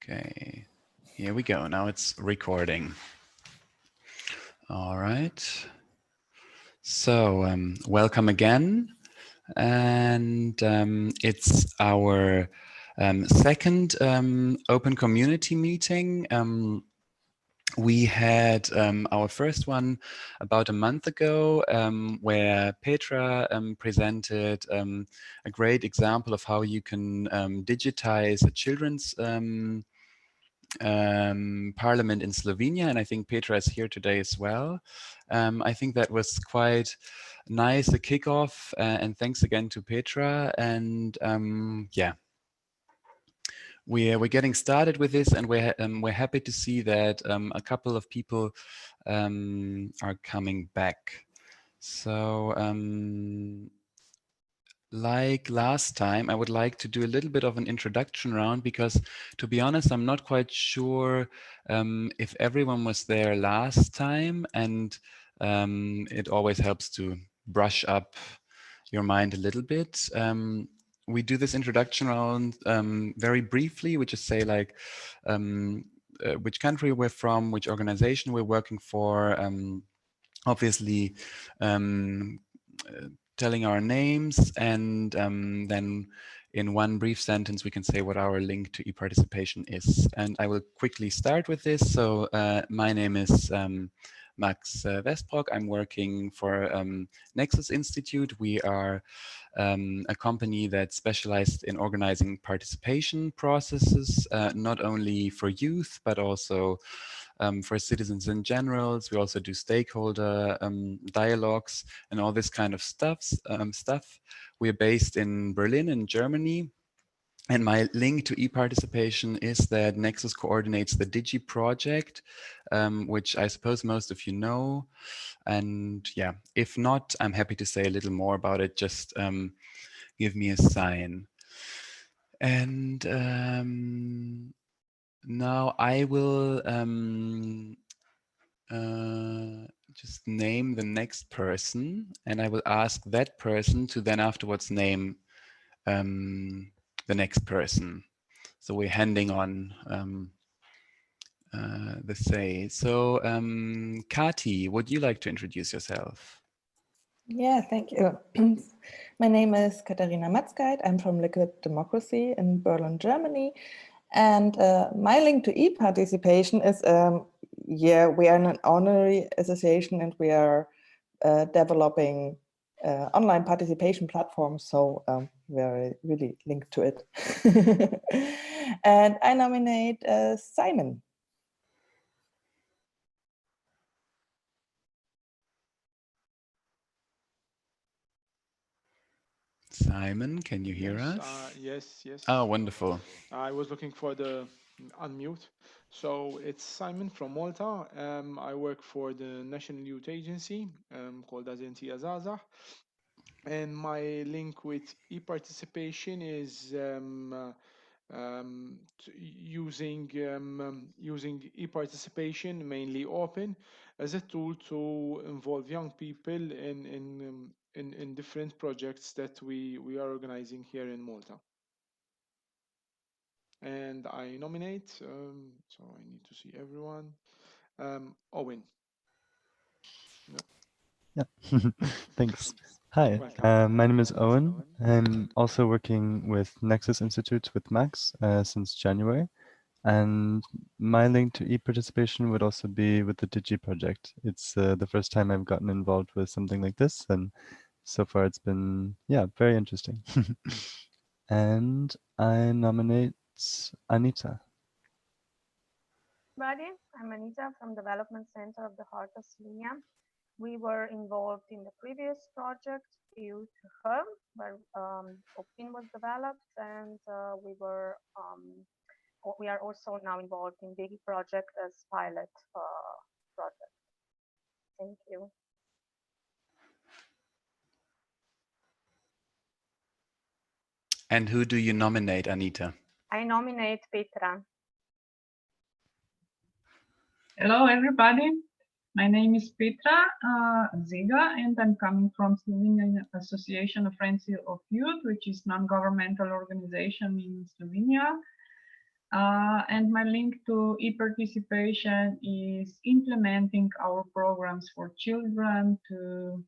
Okay, here we go. Now it's recording. All right. So welcome again. And it's our second open community meeting. We had our first one about a month ago, where Petra presented a great example of how you can digitize a children's parliament in Slovenia, and I think Petra is here today as well. I think that was quite nice, a kickoff, and thanks again to Petra. And yeah, we're getting started with this, and we're happy to see that a couple of people are coming back. So like last time, I would like to do a little bit of an introduction round, because to be honest, I'm not quite sure if everyone was there last time, and it always helps to brush up your mind a little bit. We do this introduction round very briefly. We just say like which country we're from, which organization we're working for, obviously telling our names, and then in one brief sentence we can say what our link to eParticipation is. And I will quickly start with this. So my name is Max Westbrock. I'm working for Nexus Institute. We are a company that specialized in organizing participation processes, not only for youth, but also for citizens in general. So we also do stakeholder dialogues and all this kind of stuff. We're based in Berlin, in Germany. And my link to eParticipation is that Nexus coordinates the Digi project, which I suppose most of you know. And yeah, if not, I'm happy to say a little more about it. Just give me a sign. And now I will just name the next person, and I will ask that person to then afterwards name the next person. So we're handing on the say. So Kati, would you like to introduce yourself? Yeah, thank you. My name is Katharina Matzkeit. I'm from Liquid Democracy in Berlin, Germany. And my link to eParticipation is, yeah, we are an honorary association, and we are developing online participation platforms. So we are really linked to it. And I nominate Simon. Simon, can you hear us? Yes. Oh, wonderful. I was looking for the unmute. So it's Simon from Malta. I work for the National Youth Agency called Agentia Zaza. And my link with eParticipation is using eParticipation, mainly OPIN, as a tool to involve young people in different projects that we are organizing here in Malta. And I nominate, so I need to see everyone. Owen. Yeah, thanks. Hi, my name is Owen. I'm also working with Nexus Institute with Max since January. And my link to eParticipation would also be with the Digi project. It's the first time I've gotten involved with something like this, and so far it's been, yeah, very interesting. And I nominate Anita. Everybody, I'm Anita from Development Center of the Heart of Slovenia. We were involved in the previous project, EU to Her, where OPIN was developed, and we are also now involved in Digi project as pilot project. Thank you. And who do you nominate, Anita? I nominate Petra. Hello, everybody. My name is Petra Ziga, and I'm coming from Slovenian Association of Friends of Youth, which is non-governmental organization in Slovenia. And my link to eParticipation is implementing our programs for children to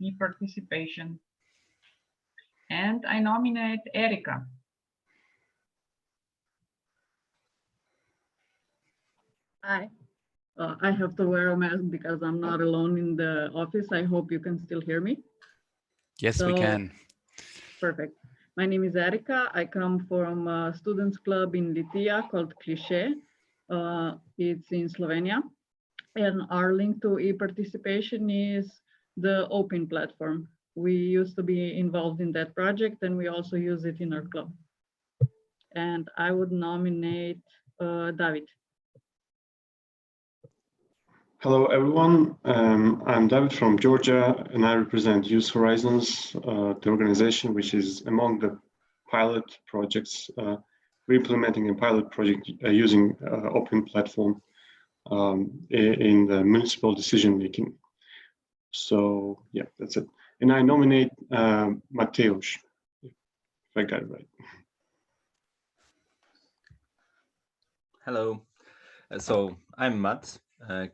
eParticipation. And I nominate Erika. Hi. I have to wear a mask because I'm not alone in the office. I hope you can still hear me. Yes, we can. Perfect. My name is Erika. I come from a students club in Litija called Cliché. It's in Slovenia. And our link to eParticipation is the OPIN platform. We used to be involved in that project and we also use it in our club. And I would nominate David. Hello, everyone. I'm David from Georgia, and I represent Youth Horizons, the organization which is among the pilot projects. We're implementing a pilot project using open platform in the municipal decision making. So yeah, that's it. And I nominate Mateusz, if I got it right. Hello. So I'm Matt,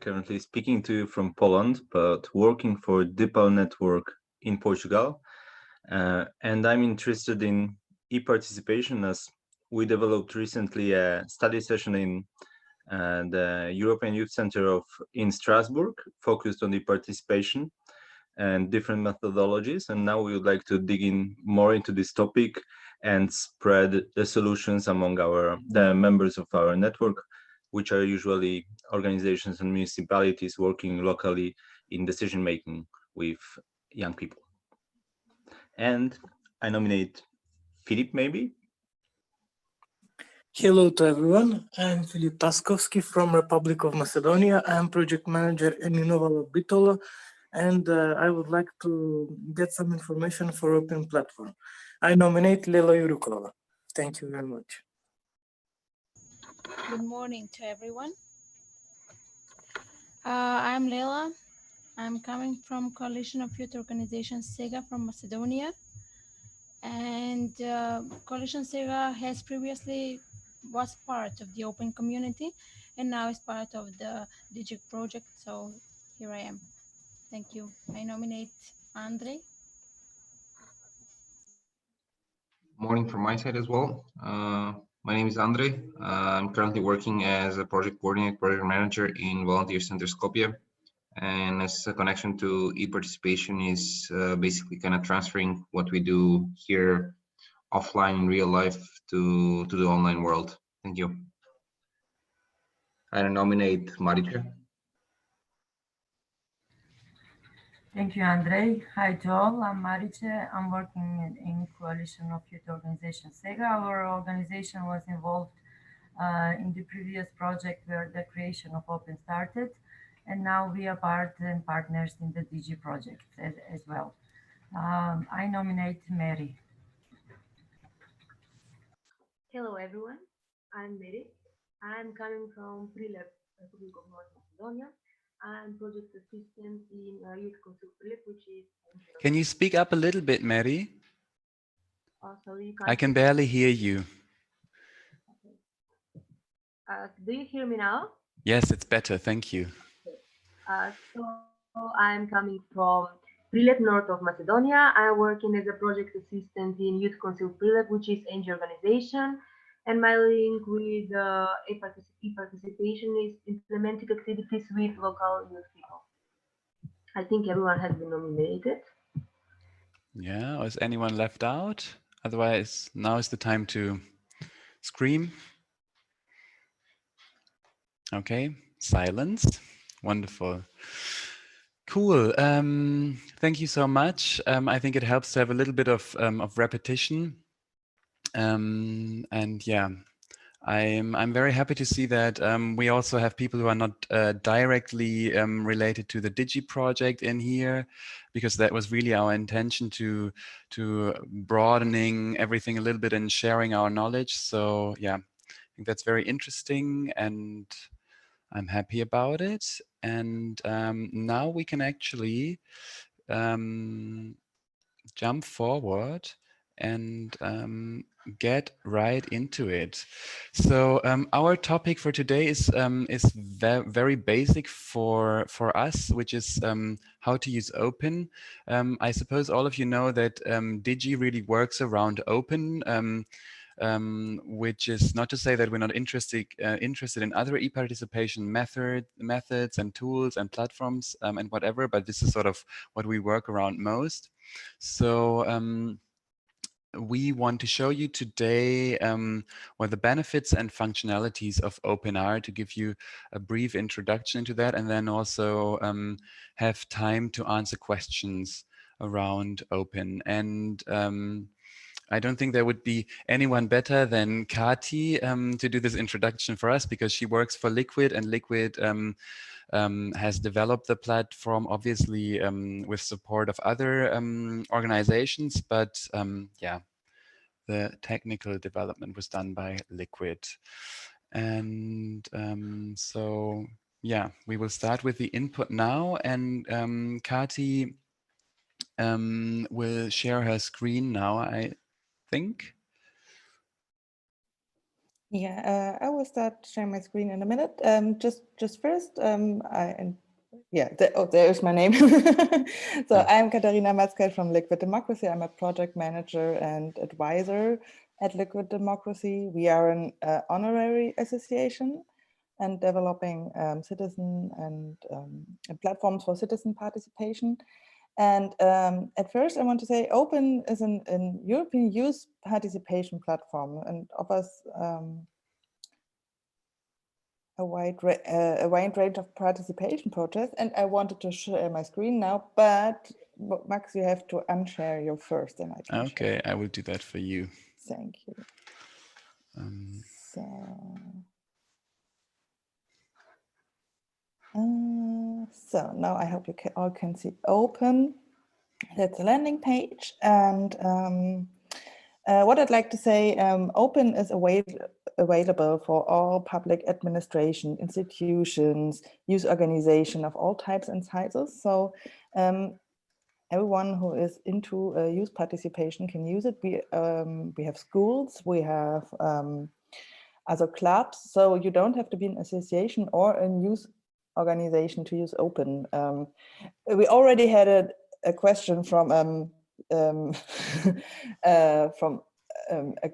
currently speaking to you from Poland, but working for DeepL Network in Portugal. And I'm interested in eParticipation as we developed recently a study session in the European Youth Center in Strasbourg, focused on eParticipation and different methodologies. And now we would like to dig in more into this topic and spread the solutions among the members of our network, which are usually organizations and municipalities working locally in decision making with young people. And I nominate Filip, maybe. Hello to everyone. I'm Filip Taskovski from Republic of Macedonia. I'm project manager in Inovala Bitola, and I would like to get some information for Open Platform. I nominate Lela Yurukova. Thank you very much. Good morning to everyone. I'm Lela. I'm coming from Coalition of Youth Organization SEGA from Macedonia. And Coalition SEGA has previously was part of the open community and now is part of the DIGIC project. So here I am. Thank you. I nominate Andrei. Morning from my side as well. My name is Andrei. I'm currently working as a project coordinator, project manager in Volunteer Center Skopje. And as a connection to eParticipation is basically kind of transferring what we do here offline in real life to the online world. Thank you. I nominate Marice. Thank you, Andrei. Hi to all, I'm Marice. I'm working in Coalition of Youth Organization SEGA. Our organization was involved in the previous project where the creation of Open started, and now we are part and partners in the DG project as well. I nominate Mary. Hello everyone, I'm Mary. I'm coming from Prilep, Republic of North Macedonia. I'm project assistant in Youth Council Prilep, which is... Can you speak up a little bit, Mary? Sorry, you can't I can barely hear you. Okay. Do you hear me now? Yes, it's better, thank you. So I'm coming from Prilep, north of Macedonia. I'm working as a project assistant in Youth Council Prilep, which is NGO organization. And my link with eParticipation is implementing activities with local youth people. I think everyone has been nominated. Yeah, or is anyone left out? Otherwise, now is the time to scream. Okay, silence. Wonderful. Cool. Thank you so much. I think it helps to have a little bit of repetition. And yeah, I'm very happy to see that we also have people who are not directly related to the Digi project in here, because that was really our intention to broadening everything a little bit and sharing our knowledge. So yeah, I think that's very interesting and I'm happy about it. And now we can actually jump forward and get right into it. So our topic for today is very basic for us, which is how to use OPIN. I suppose all of you know that Digi really works around OPIN. Which is not to say that we're not interested in other e-participation methods and tools and platforms and whatever, but this is sort of what we work around most. So we want to show you today what the benefits and functionalities of OPIN are, to give you a brief introduction to that, and then also have time to answer questions around OPIN. And I don't think there would be anyone better than Kati to do this introduction for us, because she works for Liquid, and Liquid has developed the platform, obviously with support of other organizations, but yeah, the technical development was done by Liquid. And so yeah, we will start with the input now, and Kati will share her screen now, I think. Yeah, I will start sharing my screen in a minute. Just first, there's my name. So I'm Katharina Matzkeit from Liquid Democracy. I'm a project manager and advisor at Liquid Democracy. We are an honorary association and developing citizen and platforms for citizen participation. And at first, I want to say OPIN is an European youth participation platform and offers a wide range of participation projects. And I wanted to share my screen now, but Max, you have to unshare your first, and I can Okay, share. I will do that for you. Thank you. So now I hope you all can see OPIN. That's a landing page, and what I'd like to say, OPIN is available for all public administration, institutions, youth organization of all types and sizes. So everyone who is into youth participation can use it. We have schools, we have other clubs, so you don't have to be an association or a youth organization to use OPIN. We already had a question from a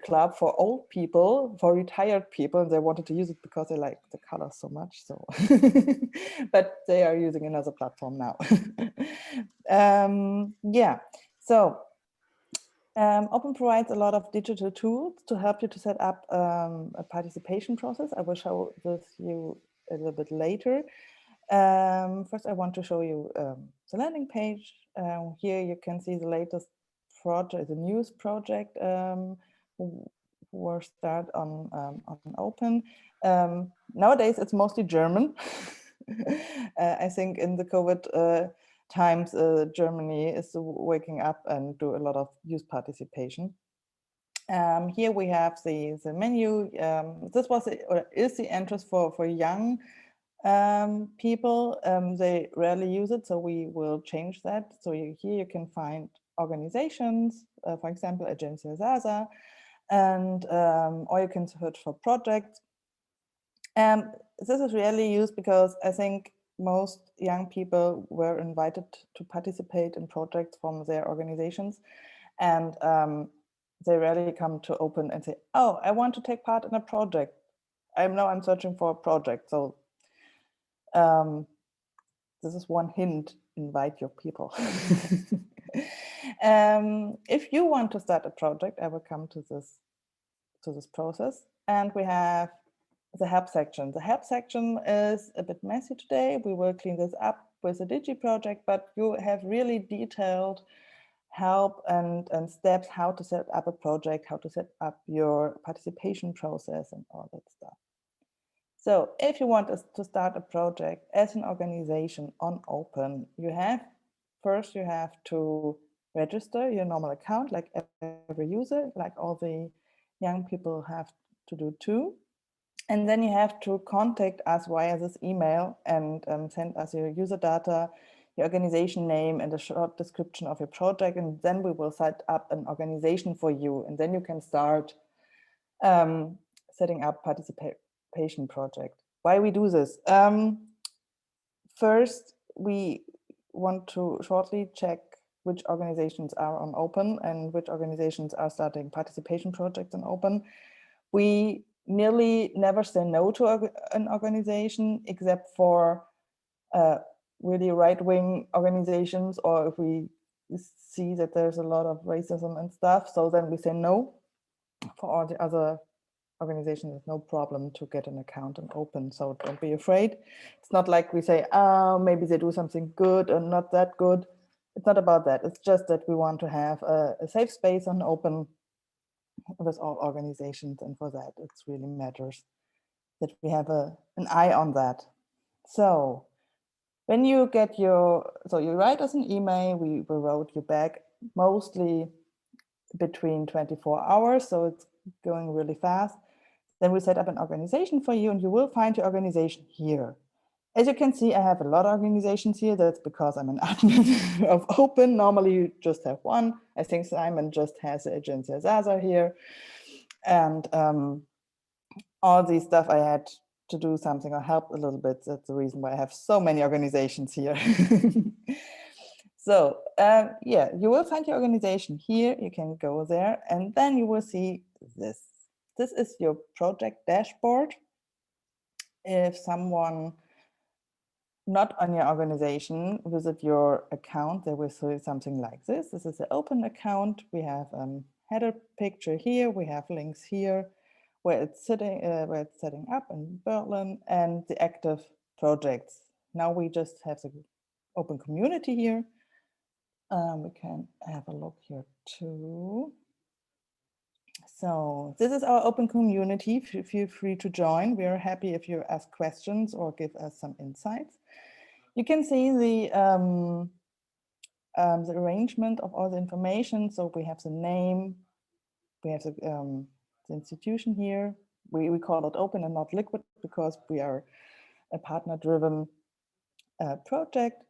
club for old people, for retired people, and they wanted to use it because they like the colors so much. So, but they are using another platform now. Yeah, so OPIN provides a lot of digital tools to help you to set up a participation process. I will show this you a little bit later. First, I want to show you the landing page. Here you can see the latest project, the news project who were started on OPIN. Nowadays, it's mostly German. I think in the COVID times, Germany is waking up and do a lot of youth participation. Here we have the menu. This was or is the entrance for young people. They rarely use it, so we will change that. So here you can find organizations, for example, Agencia Zaza, and or you can search for projects. This is rarely used because I think most young people were invited to participate in projects from their organizations, and they rarely come to OPIN and say, "Oh, I want to take part in a project. I'm searching for a project." So this is one hint: invite your people. If you want to start a project, I will come to this process, and we have the help section. The help section is a bit messy today. We will clean this up with the Digi project, but you have really detailed help and steps how to set up a project, how to set up your participation process and all that stuff. So if you want us to start a project as an organization on OPIN, you have to register your normal account like every user, like all the young people have to do too. And then you have to contact us via this email and send us your user data, your organization name and a short description of your project, and then we will set up an organization for you, and then you can start setting up participation project. Why we do this? First, we want to shortly check which organizations are on Open and which organizations are starting participation projects on Open. We nearly never say no to an organization except for really right-wing organizations, or if we see that there's a lot of racism and stuff, so then we say no. For all the other organizations, there's no problem to get an account and Open, so don't be afraid. It's not like we say, oh, maybe they do something good or not that good. It's not about that. It's just that we want to have a safe space on Open with all organizations, and for that, it really matters that we have an eye on that. So when you get so you write us an email, we wrote you back mostly between 24 hours, so it's going really fast. Then we set up an organization for you, and you will find your organization here. As you can see, I have a lot of organizations here. That's because I'm an admin of Open. Normally you just have one. I think Simon just has the Agencia Zaza here. And all these stuff I had to do something or help a little bit. That's the reason why I have so many organizations here. So yeah, you will find your organization here. You can go there, and then you will see this. This is your project dashboard. If someone not on your organization visit your account, they will see something like this. This is the Open account. We have a header picture here. We have links here where it's setting up in Berlin, and the active projects. Now we just have the Open community here. We can have a look here too. So this is our Open community. Feel free to join. We are happy if you ask questions or give us some insights. You can see the arrangement of all the information. So we have the name, we have the institution here. We call it Open and not Liquid because we are a partner-driven project.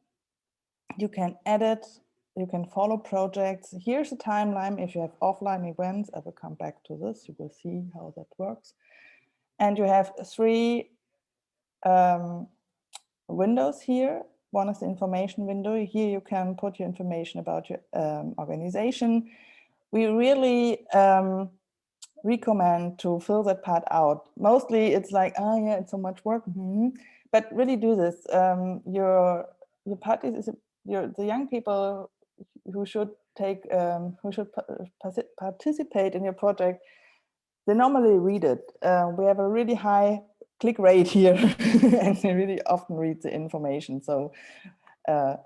You can edit, you can follow projects. Here's a timeline. If you have offline events, I will come back to this. You will see how that works. And you have three windows here. One is the information window. Here you can put your information about your organization. We really recommend to fill that part out. Mostly it's like, oh yeah, it's so much work. But really do this. Your parties is the young people who should participate in your project. They normally read it. We have a really high click rate here, and they really often read the information. So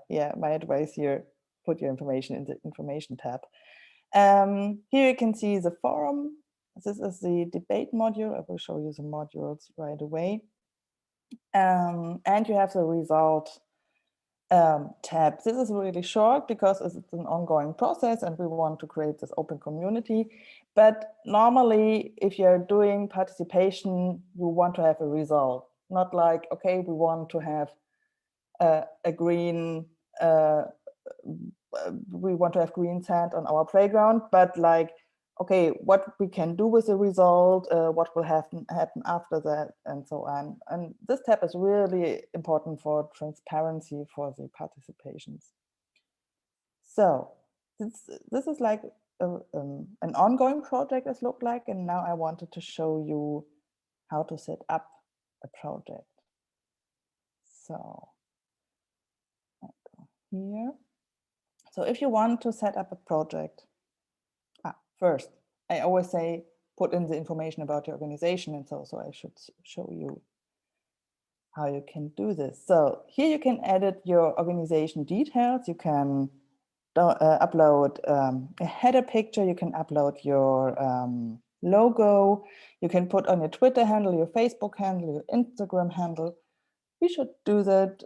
yeah, my advice here, put your information in the information tab. Here you can see the forum. This is the debate module. I will show you the modules right away. And you have the result tab. This is really short because it's an ongoing process and we want to create this open community. But normally, if you're doing participation, you want to have a result. Not like, okay, we want to have a green, we want to have green sand on our playground, but like, okay, what we can do with the result, what will happen after that, and so on. And this tab is really important for transparency for the participations. So this is like an ongoing project as look like, and now I wanted to show you how to set up a project. So I go here. So if you want to set up a project, first, I always say, put in the information about your organization, and so I should show you how you can do this. So here you can edit your organization details. You can upload a header picture. You can upload your logo. You can put on your Twitter handle, your Facebook handle, your Instagram handle. We should do that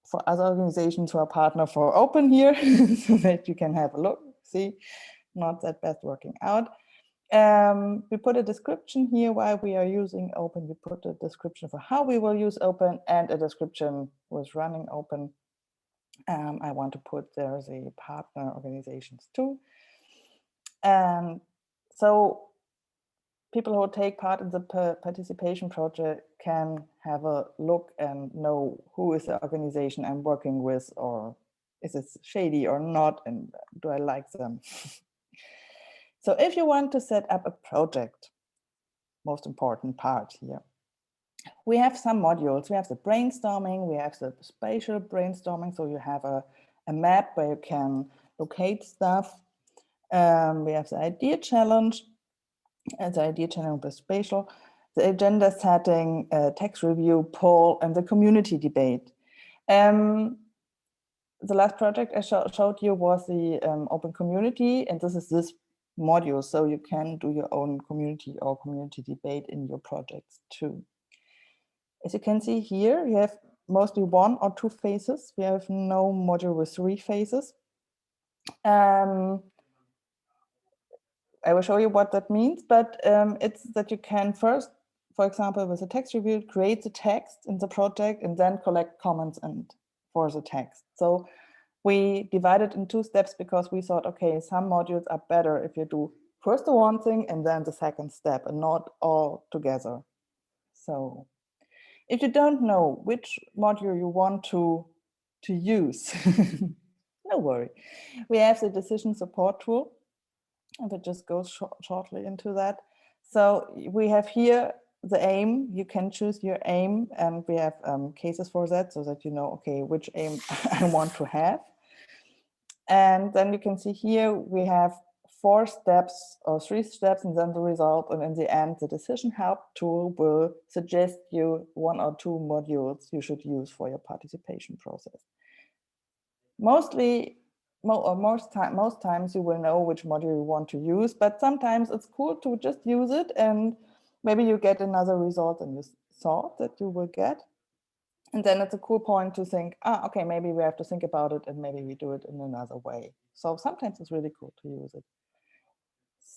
for other organizations who are partner for Open here, so that you can have a look. See, not that bad working out. We put a description here why we are using Open. We put a description for how we will use Open and a description with running Open. I want to put there the partner organizations too. And so people who take part in the participation project can have a look and know who is the organization I'm working with, or is it shady or not, and do I like them? So if you want to set up a project, most important part here, we have some modules. We have the brainstorming, we have the spatial brainstorming, so you have a map where you can locate stuff. We have the idea challenge, and the idea challenge with spatial, the agenda setting, text review, poll, and the community debate. The last project I showed you was the open community, and this is this module, so you can do your own community or community debate in your projects too. As you can see here, you have mostly 1 or 2 phases. We have no module with 3 phases. I will show you what that means, but it's that you can first, for example, with a text review, create the text in the project and then collect comments and for the text. So we divided in 2 steps because we thought, okay, some modules are better if you do first the one thing and then the second step and not all together. So if you don't know which module you want to use, no worry. We have the decision support tool, and it just goes shortly into that. So we have here the aim. You can choose your aim, and we have cases for that so that you know, okay, which aim I want to have. And then you can see here we have 4 steps or 3 steps and then the result. And in the end, the decision help tool will suggest you 1 or 2 modules you should use for your participation process. Most times you will know which module you want to use, but sometimes it's cool to just use it and maybe you get another result than you thought that you will get. And then it's a cool point to think, okay, maybe we have to think about it and maybe we do it in another way. So sometimes it's really cool to use it.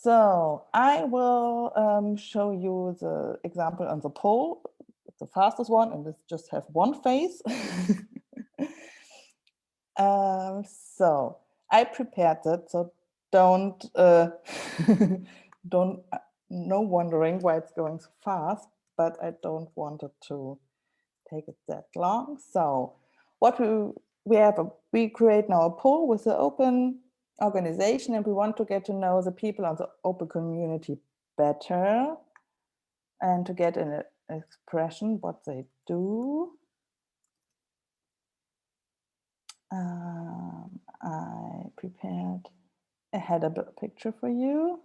So I will show you the example on the poll. It's the fastest one and it just has 1 phase. So I prepared that, so don't no wondering why it's going so fast, but I don't want it to take it that long. So what we create now a poll with the open organization, and we want to get to know the people on the open community better and to get an expression what they do. I prepared a header picture for you.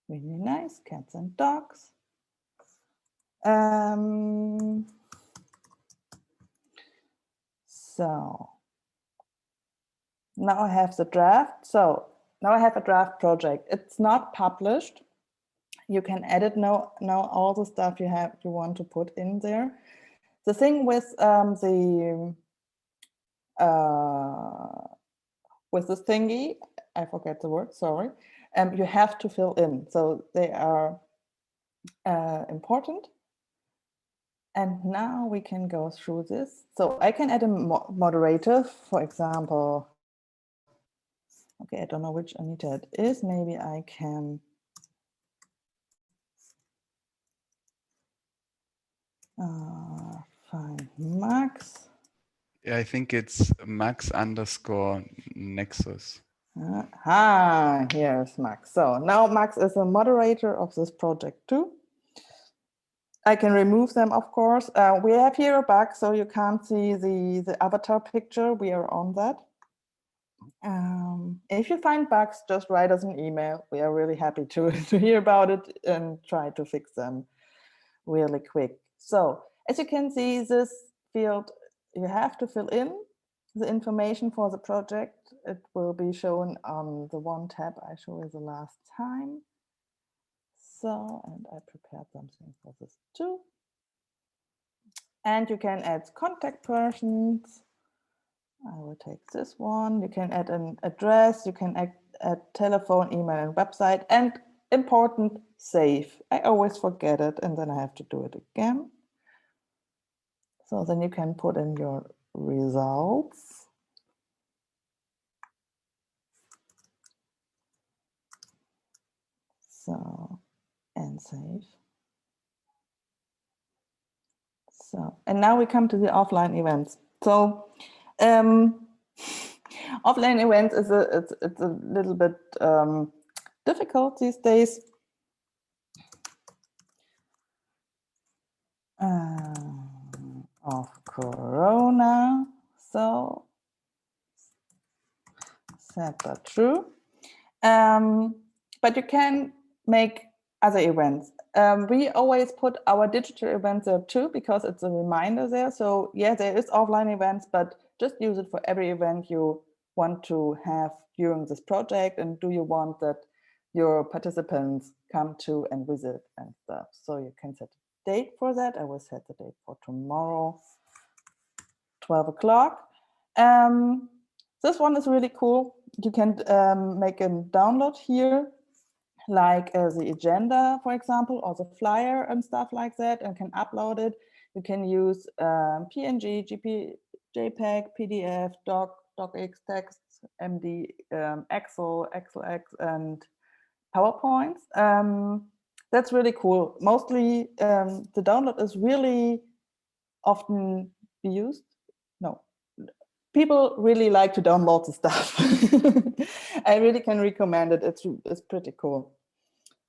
Really nice, cats and dogs. So now I have the draft. So now I have a draft project. It's not published. You can edit now all the stuff you want to put in there. The thing with with this thingy, I forget the word, sorry. You have to fill in. So they are important. And now we can go through this. So I can add a moderator, for example. Okay, I don't know which Anita it is. Maybe I can find Max. Yeah, I think it's Max_Nexus. Here's Max. So now Max is a moderator of this project too. I can remove them, of course. We have here a bug, so you can't see the avatar picture. We are on that. If you find bugs, just write us an email. We are really happy to hear about it and try to fix them really quick. So as you can see, this field, you have to fill in the information for the project. It will be shown on the 1 tab I showed you the last time. So, and I prepared something for this too. And you can add contact persons. I will take this one. You can add an address. You can add telephone, email, and website. And important, save. I always forget it, and then I have to do it again. So then you can put in your results. So, and save. So, and now we come to the offline events. So, offline events is it's a little bit difficult these days. Of Corona. So, set that true. But you can make other events. We always put our digital events there too, because it's a reminder there. So yeah, there is offline events, but just use it for every event you want to have during this project. And do you want that your participants come to and visit and stuff? So you can set a date for that. I will set the date for tomorrow, 12 o'clock. This one is really cool. You can make a download here, like the agenda, for example, or the flyer and stuff like that, and can upload it. You can use PNG, JPEG, PDF, DocX, text, MD, Excel, XLX, and PowerPoints. That's really cool. Mostly the download is really often used. No, people really like to download the stuff. I really can recommend it. It's pretty cool.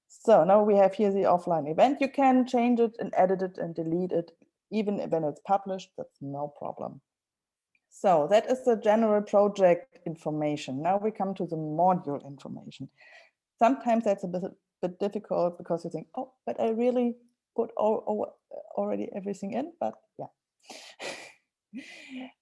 So now we have here the offline event. You can change it and edit it and delete it, even when it's published. That's no problem. So that is the general project information. Now we come to the module information. Sometimes that's a bit difficult because you think, oh, but I really put already everything in, but yeah.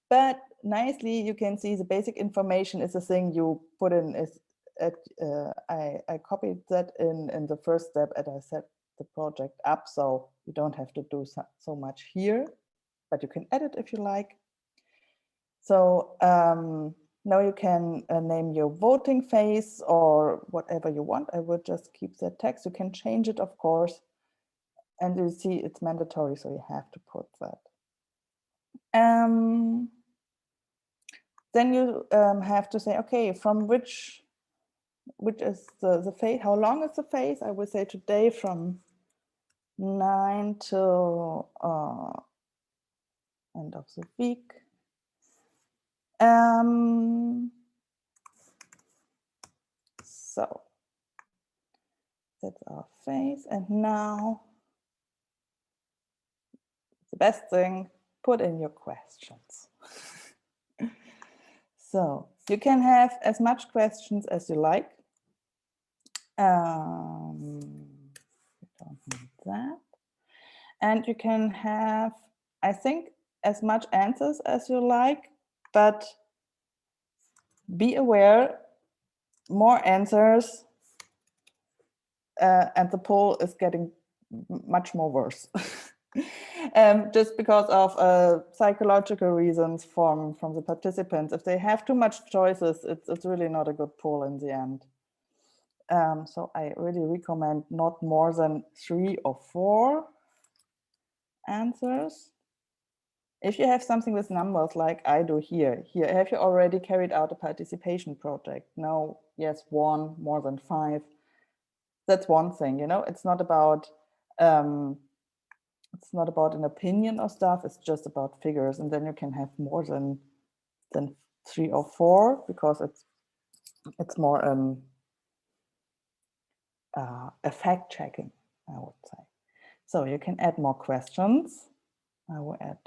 But nicely, you can see the basic information is the thing you put in. Is I copied that in the first step and I set the project up, so you don't have to do so much here, but you can edit if you like. So now you can name your voting phase or whatever you want. I would just keep that text. You can change it, of course, and you see it's mandatory, so you have to put that. Then you have to say, okay, from which is the phase, how long is the phase? I would say today from 9 till end of the week. So that's our phase. And now the best thing, put in your questions. So you can have as much questions as you like. You don't need that. And you can have, I think, as much answers as you like, but be aware, more answers and the poll is getting much more worse. Just because of psychological reasons from the participants. If they have too much choices, it's really not a good poll in the end. So I really recommend not more than 3 or 4 answers. If you have something with numbers like I do here, have you already carried out a participation project? No, yes, 1, more than 5. That's one thing, you know, it's not about an opinion or stuff, it's just about figures. And then you can have more than 3 or 4 because it's more a fact checking, I would say. So you can add more questions. I will add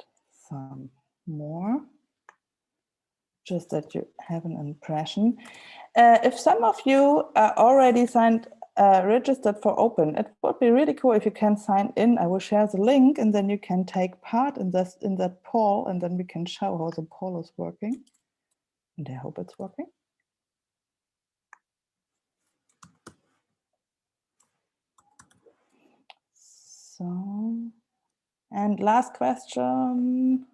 some more, just that you have an impression. If some of you are already registered for OPIN, it would be really cool if you can sign in. I will share the link and then you can take part in that poll, and then we can show how the poll is working. And I hope it's working. So, and last question,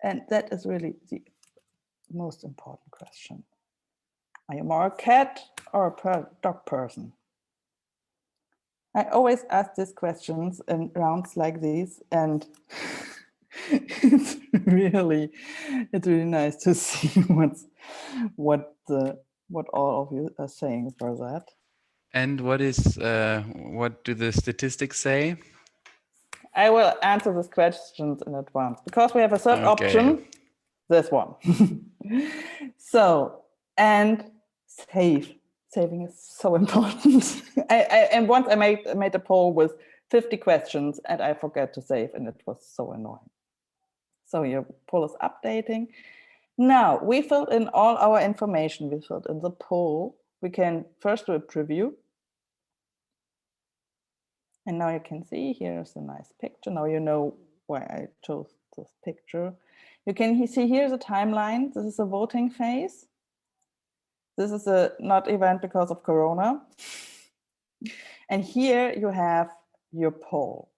and that is really the most important question. Are you more a cat or a dog person? I always ask these questions in rounds like these, and it's really nice to see what all of you are saying for that. And what do the statistics say? I will answer these questions in advance because we have a third option, this one. So, and saving is so important. And once I made a poll with 50 questions and I forgot to save, and it was so annoying. So your poll is updating. Now we filled in all our information. We filled in the poll. We can first do a preview. And now you can see here's a nice picture. Now you know why I chose this picture. You can see here's a timeline. This is a voting phase. This is a not event because of Corona. And here you have your poll.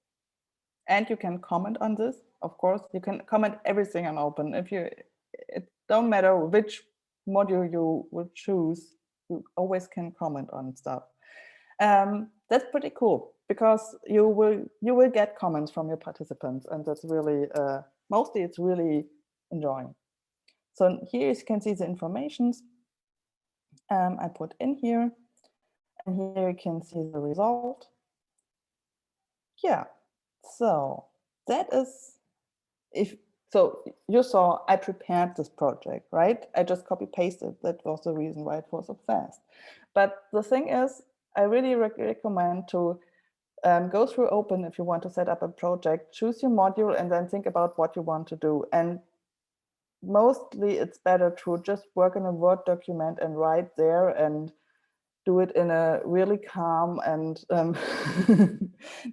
And you can comment on this. Of course, you can comment everything on Open. It don't matter which module you will choose, you always can comment on stuff. That's pretty cool because you will get comments from your participants, and that's really mostly it's really enjoying. So here you can see the informations I put in here, and here you can see the result. Yeah, so that is so you saw I prepared this project, right? I just copy pasted. That was the reason why it was so fast. But the thing is, I really recommend to go through Open if you want to set up a project, choose your module and then think about what you want to do. And mostly it's better to just work in a Word document and write there and do it in a really calm and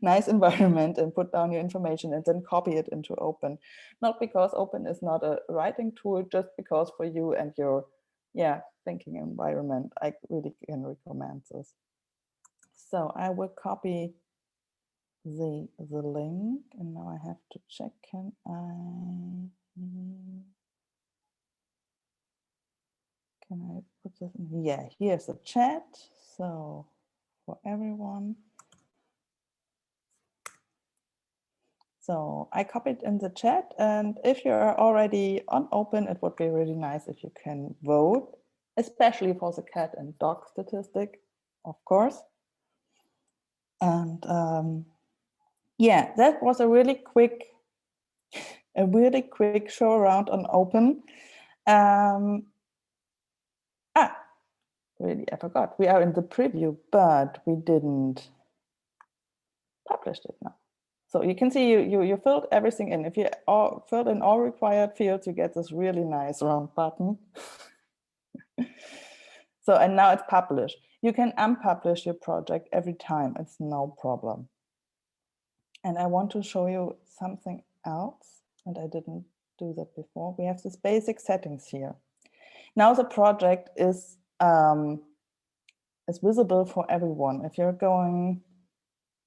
nice environment and put down your information and then copy it into Open. Not because Open is not a writing tool, just because for you and your thinking environment, I really can recommend this. So I will copy the link, and now I have to check, can I put this in? Yeah, here's the chat. So for everyone. So I copied in the chat, and if you are already on Open, it would be really nice if you can vote, especially for the cat and dog statistic, of course. And yeah, that was a really quick show around on Open. Really, I forgot. We are in the preview, but we didn't publish it now. So you can see you filled everything in. If you filled in all required fields, you get this really nice round button. So, and now it's published. You can unpublish your project every time. It's no problem. And I want to show you something else, and I didn't do that before. We have these basic settings here. Now the project is visible for everyone. If you're going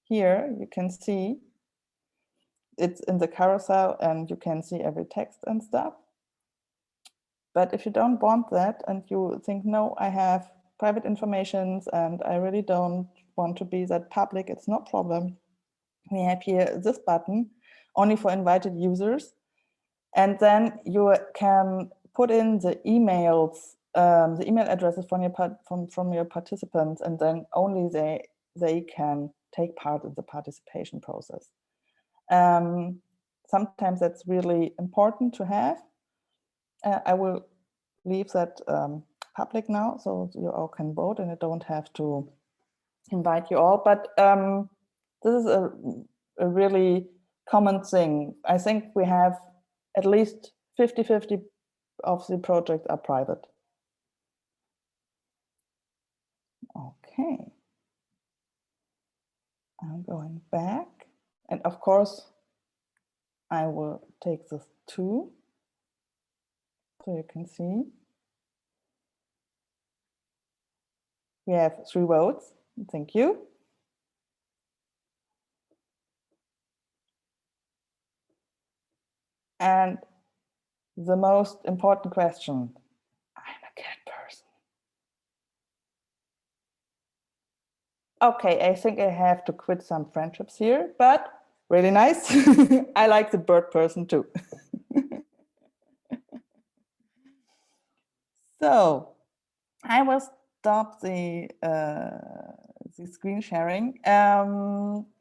here, you can see it's in the carousel and you can see every text and stuff. But if you don't want that and you think, no, I have private information and I really don't want to be that public, it's no problem. We have here this button only for invited users. And then you can put in the emails, the email addresses from your participants, and then only they can take part in the participation process. Sometimes that's really important to have. I will leave that public now, so you all can vote, and I don't have to invite you all. But this is a really common thing. I think we have at least 50-50 of the projects are private. Okay. I'm going back. And of course, I will take this too, so you can see. We have 3 votes. Thank you. And the most important question, I'm a cat person. Okay, I think I have to quit some friendships here, but really nice. I like the bird person too. So I will stop the the screen sharing.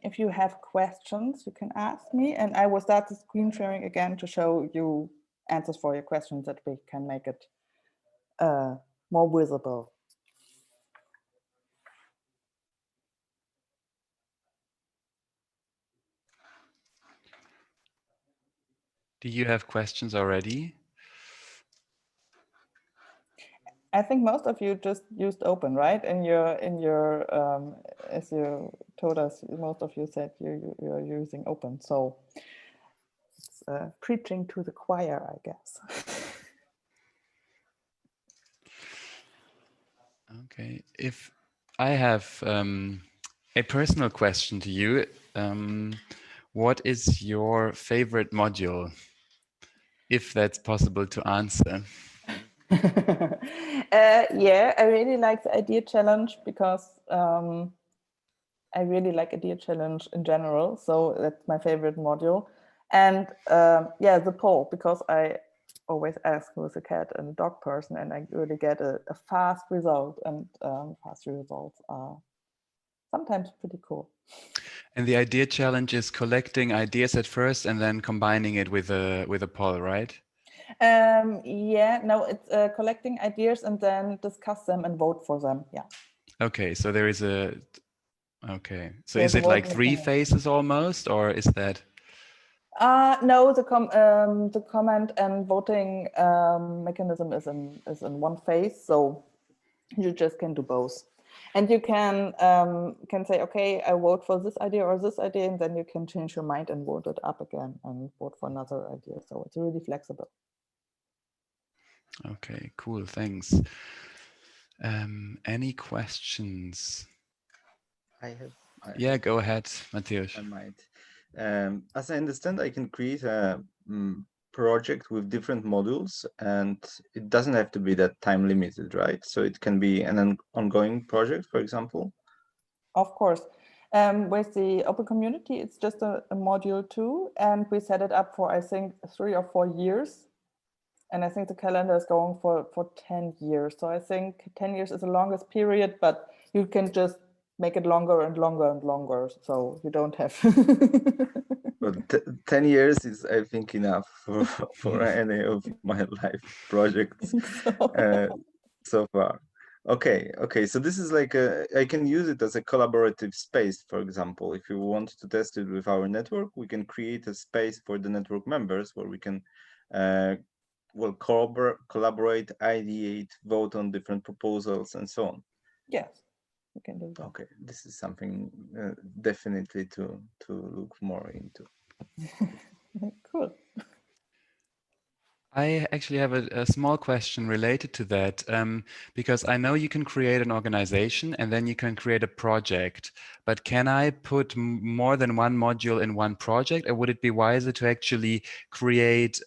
If you have questions, you can ask me, and I will start the screen sharing again to show you answers for your questions that we can make it more visible. Do you have questions already? I think most of you just used open, right? In your as you told us, most of you said you're using open. So it's preaching to the choir, I guess. Okay. If I have a personal question to you, what is your favorite module, if that's possible to answer? Yeah, I really like the idea challenge because I really like idea challenge in general. So that's my favorite module. And yeah, the poll, because I always ask who's a cat and a dog person, and I really get a fast result, and fast results are sometimes pretty cool. And the idea challenge is collecting ideas at first and then combining it with a poll, right? Yeah, no, it's collecting ideas and then discuss them and vote for them. Yeah. Okay, so there is a, okay. So There's is a it like voting 3 mechanism. phases almost, or is that? No, the comment and voting mechanism is in one phase, so you just can do both. And you can say, okay, I vote for this idea or this idea, and then you can change your mind and vote it up again and vote for another idea. So it's really flexible. Okay, cool, thanks. Any questions? Yeah, go ahead, Mateusz. I might. As I understand, I can create a project with different modules, and it doesn't have to be that time limited, right? So it can be an ongoing project, for example. Of course. With the open community, it's just a module 2, and we set it up for, I think, 3 or 4 years. And I think the calendar is going for 10 years. So I think 10 years is the longest period, but you can just make it longer and longer and longer. So you don't have. But 10 years is, I think, enough for any of my life projects so far. Okay, so this is like I can use it as a collaborative space, for example. If you want to test it with our network, we can create a space for the network members where we can well, collaborate, ideate, vote on different proposals, and so on. Yes, we can do that. Okay, this is something definitely to look more into. Cool. I actually have a small question related to that, because I know you can create an organization and then you can create a project, but can I put more than one module in one project, or would it be wiser to actually create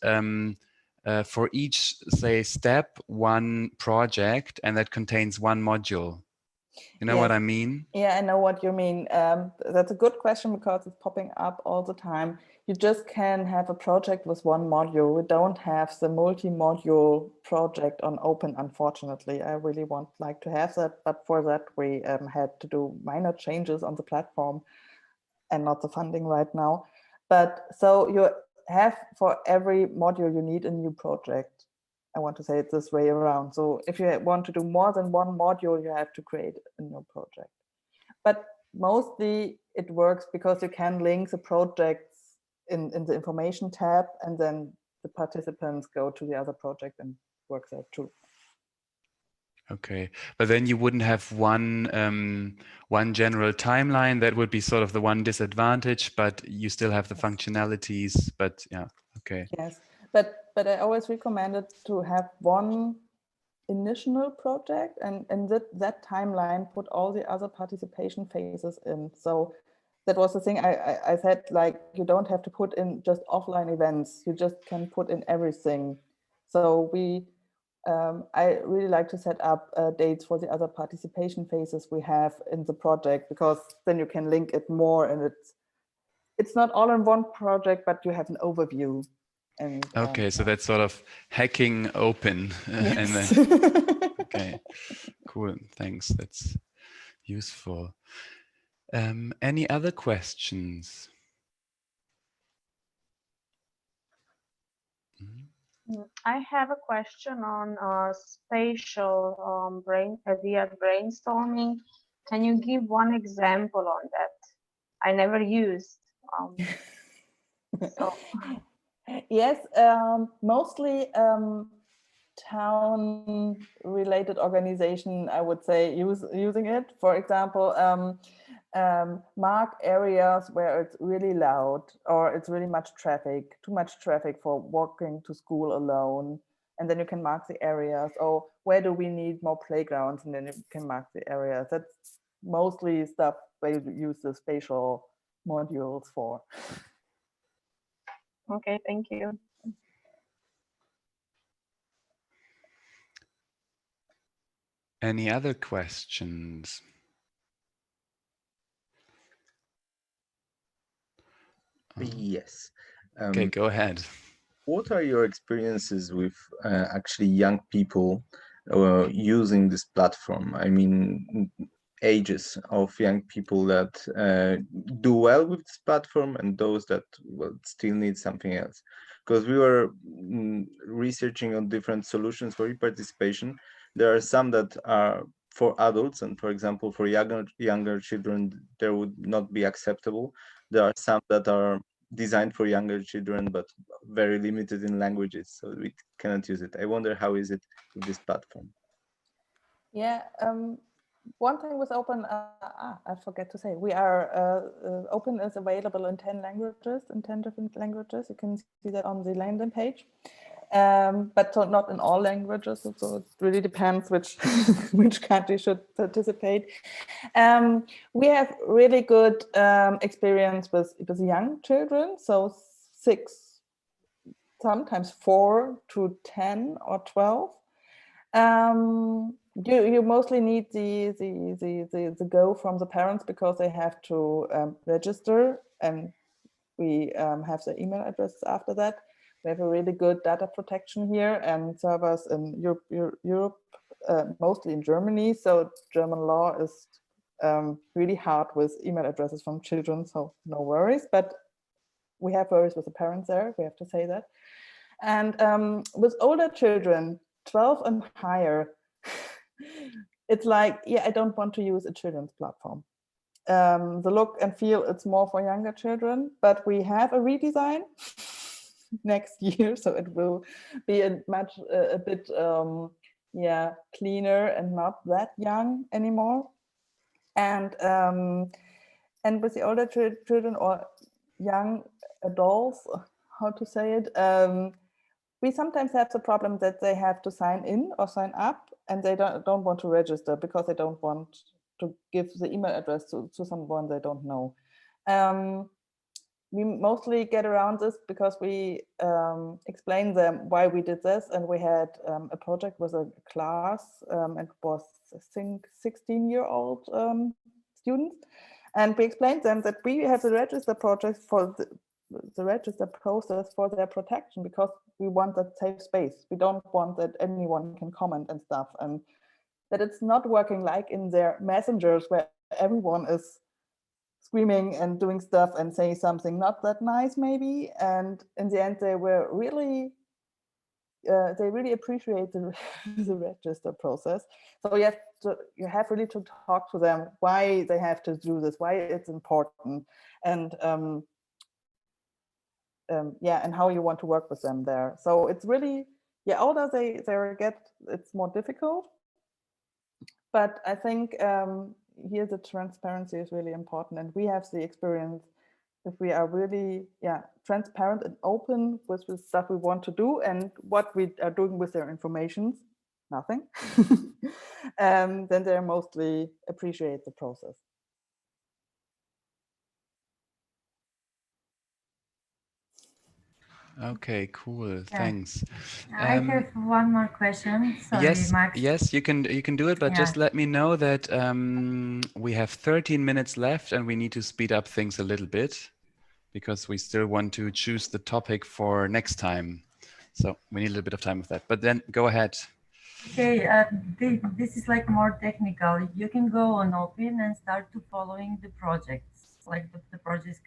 for each, say, step, one project, and that contains one module? You know what I mean? Yeah, I know what you mean. That's a good question because it's popping up all the time. You just can have a project with one module. We don't have the multi-module project on Open, unfortunately. I really like to have that, but for that we had to do minor changes on the platform and not the funding right now. But so you have for every module you need a new project. I want to say it this way around. So if you want to do more than one module, you have to create a new project. But mostly it works because you can link the projects in the information tab, and then the participants go to the other project and work there too. Okay, but then you wouldn't have one general timeline. That would be sort of the one disadvantage, but you still have the functionalities. But yeah, okay. Yes, but I always recommended to have one initial project, and in that timeline put all the other participation phases in. So that was the thing I said, like, you don't have to put in just offline events, you just can put in everything. So I really like to set up dates for the other participation phases we have in the project, because then you can link it more, and it's not all in one project, but you have an overview. And okay, so that's sort of hacking open. Yes. And then okay, cool, thanks. That's useful. Any other questions? I have a question on spatial via brainstorming. Can you give one example on that? I never used. So Yes, mostly town-related organization, I would say, using it. For example, mark areas where it's really loud or it's really much traffic, too much traffic for walking to school alone. And then you can mark the areas. Or where do we need more playgrounds? And then you can mark the areas. That's mostly stuff where you use the spatial modules for. okay, thank you. Any other questions? Yes. Okay, go ahead. What are your experiences with actually young people using this platform? I mean, ages of young people that do well with this platform and those that still need something else. Because we were researching on different solutions for e-participation. There are some that are for adults, and for example, for younger children, there would not be acceptable. There are some that are designed for younger children, but very limited in languages, so we cannot use it. I wonder how is it with this platform? Yeah, one thing with Open, I forget to say, we are, Open is available in 10 languages, in 10 different languages. You can see that on the landing page, but so not in all languages. So it really depends which, which country should participate. We have really good experience with young children, so 6, sometimes 4 to 10 or 12. You mostly need the go from the parents because they have to register, and we have the email addresses after that. We have a really good data protection here and servers in Europe, mostly in Germany. So German law is really hard with email addresses from children, so no worries. But we have worries with the parents there, we have to say that. And with older children, 12 and higher, it's like, yeah, I don't want to use a children's platform. The look and feel, it's more for younger children, but we have a redesign next year, so it will be a bit yeah, cleaner and not that young anymore. And with the older children or young adults, how to say it, we sometimes have the problem that they have to sign in or sign up, and they don't want to register because they don't want to give the email address to someone they don't know. We mostly get around this because we explain them why we did this, and we had a project with a class, and it was, I think, 16-year-old students, and we explained them that we have the register project for the register process for their protection, because we want that safe space. We don't want that anyone can comment and stuff, and that it's not working like in their messengers where everyone is screaming and doing stuff and saying something not that nice maybe. And in the end, they were really, they really appreciate the, the register process. So you have really to talk to them why they have to do this, why it's important, and yeah, and how you want to work with them there. So it's really, yeah, older they get, it's more difficult. But I think here the transparency is really important, and we have the experience, if we are really, yeah, transparent and open with the stuff we want to do and what we are doing with their information, nothing, then they mostly appreciate the process. Okay, cool. Thanks. I have one more question. Sorry, yes, Max. yes, you can do it, but just let me know that we have 13 minutes left and we need to speed up things a little bit because we still want to choose the topic for next time. So we need a little bit of time with that. But then go ahead. Okay, this is like more technical. You can go on OPIN and start to following the projects, like the projects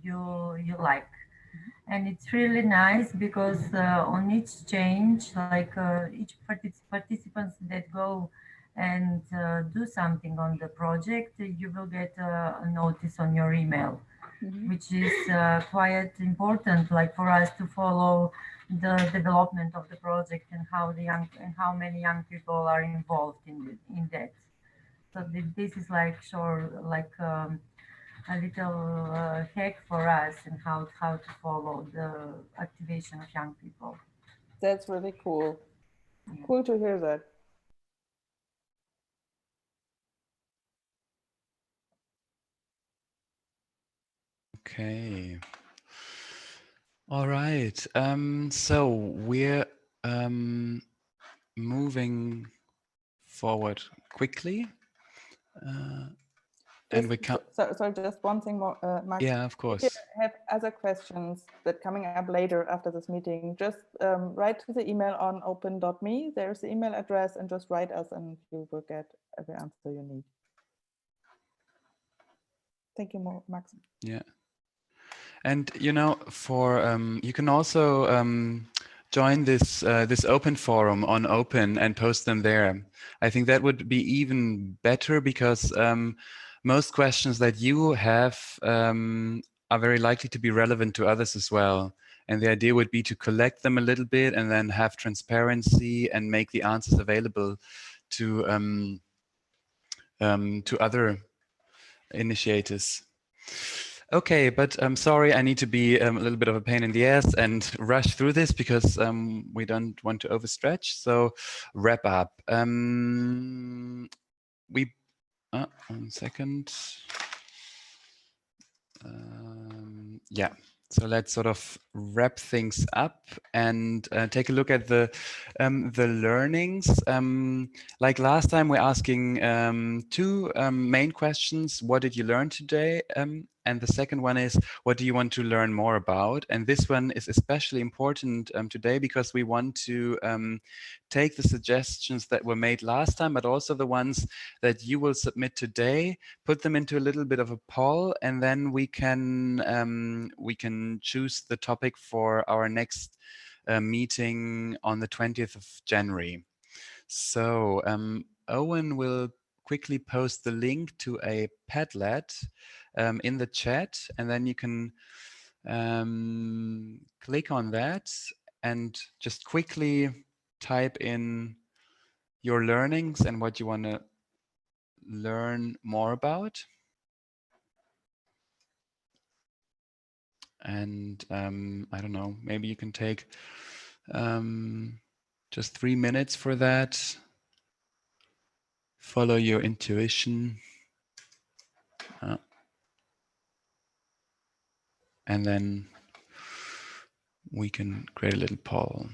you like. And it's really nice because on each change, like each participants that go and do something on the project, you will get a notice on your email, which is quite important, like for us to follow the development of the project and how many young people are involved in that. So this is like a little hack for us and how to follow the activation of young people. That's really cool. Yeah. Cool to hear that. Okay. All right. So we're moving forward quickly. And we can't. So just one thing more, Max. Yeah, of course. If you have other questions that coming up later after this meeting, just write to the email on opin.me. There's the email address, and just write us, and you will get every answer you need. Thank you, Max. Yeah. And you know, for you can also join this this open forum on OPIN and post them there. I think that would be even better because most questions that you have are very likely to be relevant to others as well. And the idea would be to collect them a little bit and then have transparency and make the answers available to other initiators. Okay, but I'm sorry, I need to be a little bit of a pain in the ass and rush through this because we don't want to overstretch. So wrap up. One second. Yeah. So let's sort of wrap things up and take a look at the learnings. Like last time, we're asking two main questions. What did you learn today? And the second one is, what do you want to learn more about? And this one is especially important today because we want to take the suggestions that were made last time, but also the ones that you will submit today, put them into a little bit of a poll, and then we can choose the topic for our next meeting on the 20th of January. So Owen will quickly post the link to a Padlet in the chat, and then you can click on that and just quickly type in your learnings and what you want to learn more about. And I don't know, maybe you can take just 3 minutes for that. Follow your intuition. And then we can create a little poll.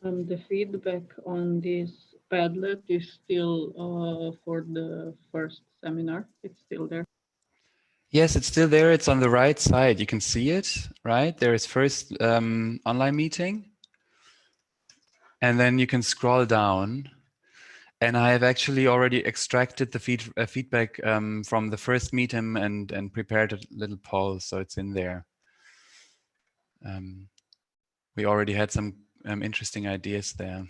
The feedback on this Padlet is still for the first seminar. It's still there. Yes, it's still there. It's on the right side. You can see it, right? There is first online meeting. And then you can scroll down. And I have actually already extracted the feedback from the first meeting and prepared a little poll, so it's in there. We already had some interesting ideas there.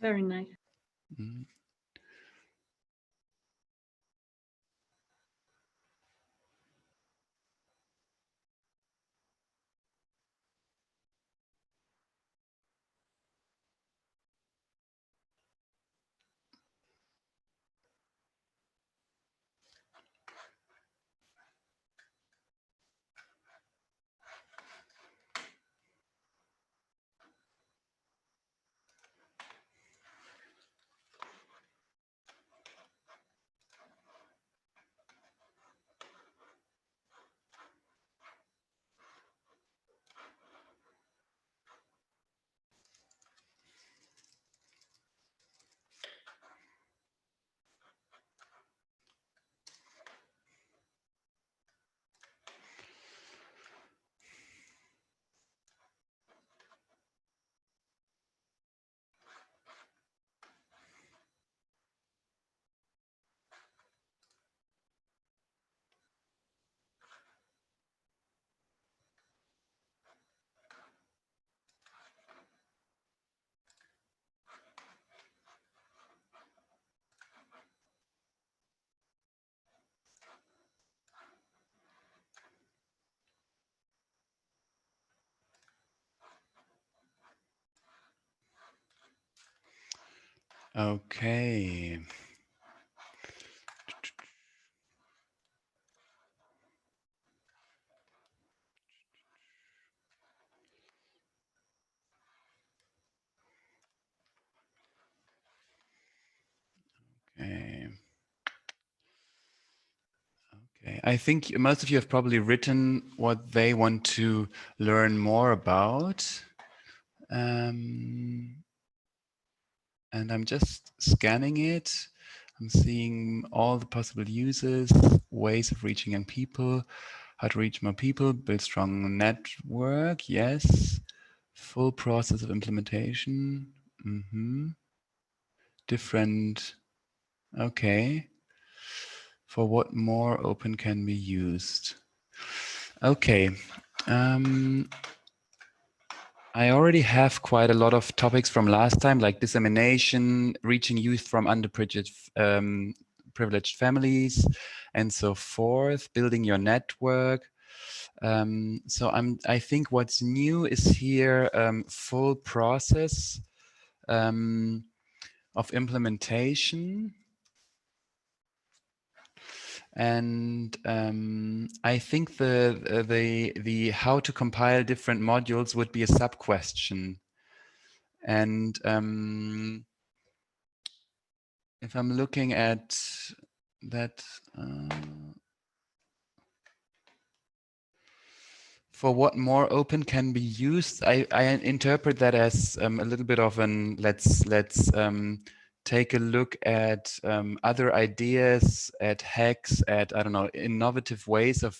Very nice. Mm. Okay. Okay. Okay. I think most of you have probably written what they want to learn more about. And I'm just scanning it. I'm seeing all the possible uses, ways of reaching young people, how to reach more people, build strong network, yes. Full process of implementation. Different, okay. For what more open can be used? Okay. I already have quite a lot of topics from last time, like dissemination, reaching youth from underprivileged privileged families, and so forth, building your network. So I think what's new is here full process of implementation. And I think the how to compile different modules would be a sub question. And if I'm looking at that, for what more open can be used, I interpret that as a little bit of an let's take a look at other ideas, at hacks, at, I don't know, innovative ways of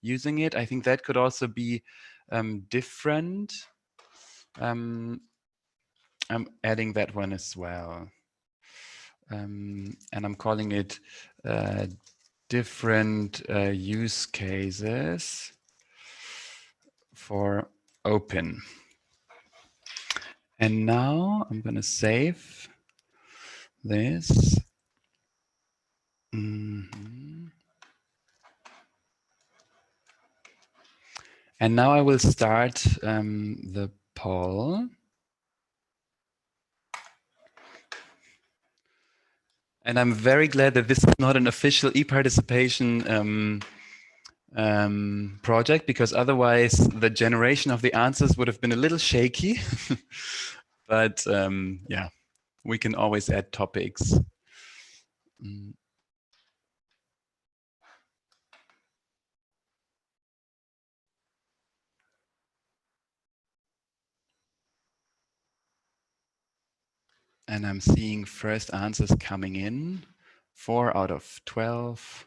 using it. I think that could also be different. I'm adding that one as well. And I'm calling it different use cases for OPIN. And now I'm going to save this. And now I will start the poll. And I'm very glad that this is not an official eParticipation project, because otherwise the generation of the answers would have been a little shaky. But yeah, we can always add topics. And I'm seeing first answers coming in, 4 out of 12.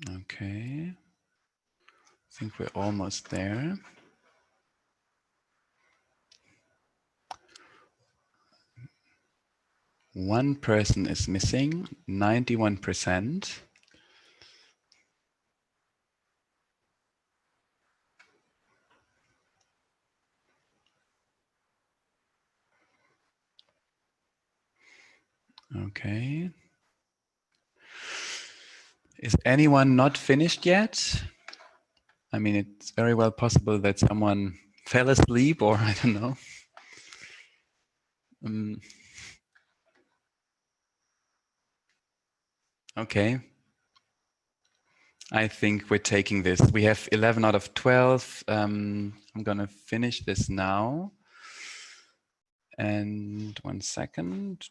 Okay. I think we're almost there. One person is missing, 91%. Okay. Is anyone not finished yet? I mean, it's very well possible that someone fell asleep, or I don't know. Okay. I think we're taking this. We have 11 out of 12. I'm going to finish this now. And 1 second.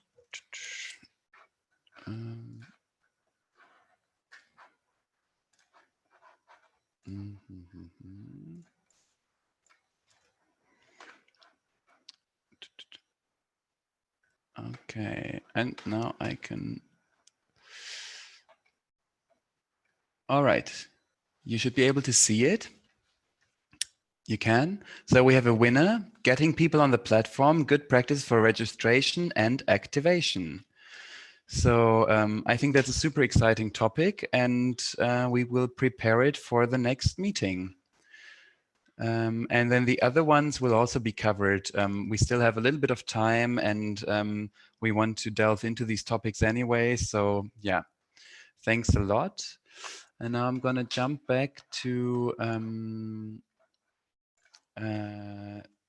Okay, and now I can. All right, you should be able to see it. You can. So we have a winner, getting people on the platform, good practice for registration and activation. So I think that's a super exciting topic, and we will prepare it for the next meeting. And then the other ones will also be covered. We still have a little bit of time, and we want to delve into these topics anyway. So yeah, thanks a lot. And now I'm going to jump back to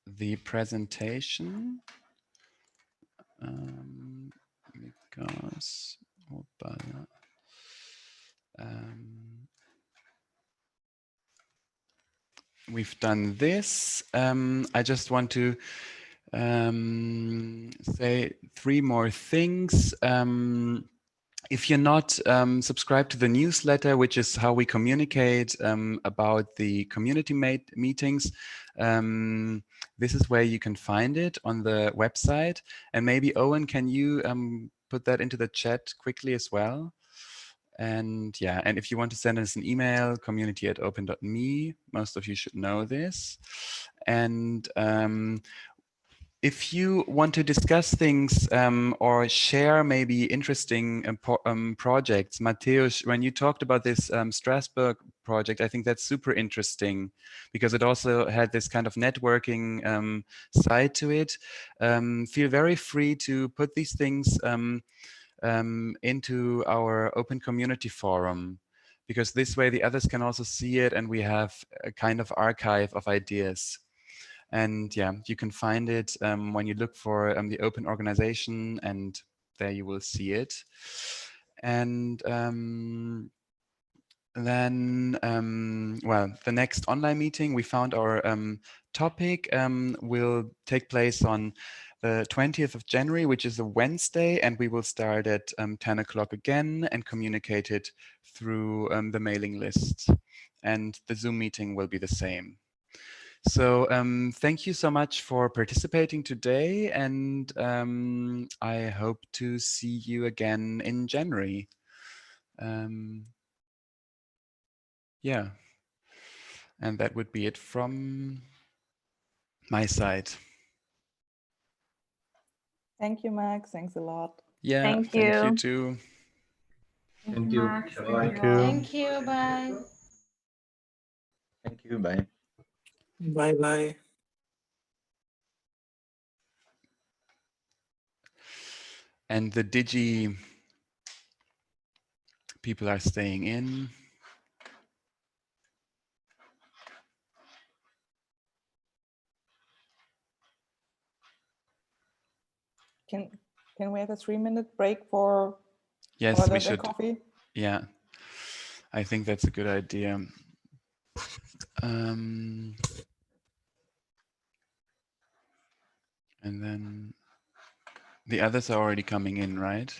the presentation. Because we've done this. I just want to say 3 more things. If you're not subscribed to the newsletter, which is how we communicate about the community meetings, this is where you can find it on the website. And maybe Owen, can you put that into the chat quickly as well? And yeah, and if you want to send us an email, community@opin.me, most of you should know this. And if you want to discuss things or share maybe interesting projects, Mateusz, when you talked about this Strasbourg project, I think that's super interesting because it also had this kind of networking side to it. Feel very free to put these things into our open community forum, because this way the others can also see it and we have a kind of archive of ideas. And yeah, you can find it when you look for the open organization, and there you will see it. And then, well, the next online meeting, we found our topic will take place on the 20th of January, which is a Wednesday, and we will start at 10 o'clock again and communicate it through the mailing list. And the Zoom meeting will be the same. So thank you so much for participating today, and I hope to see you again in January. Yeah, and that would be it from my side. Thank you, Max. Thanks a lot. Yeah, Thank thank you you. too. Thank you, Max. Thank you. Thank you. Bye. Thank you. Bye. Bye-bye. And the Digi people are staying in. Can we have a 3-minute break for Yes, we toilet should. and coffee? Yeah, I think that's a good idea. And then the others are already coming in, right?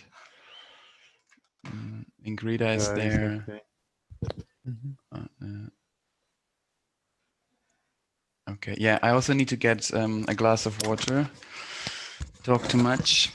Ingrida is there. Exactly. Okay, yeah, I also need to get a glass of water. Talk too much.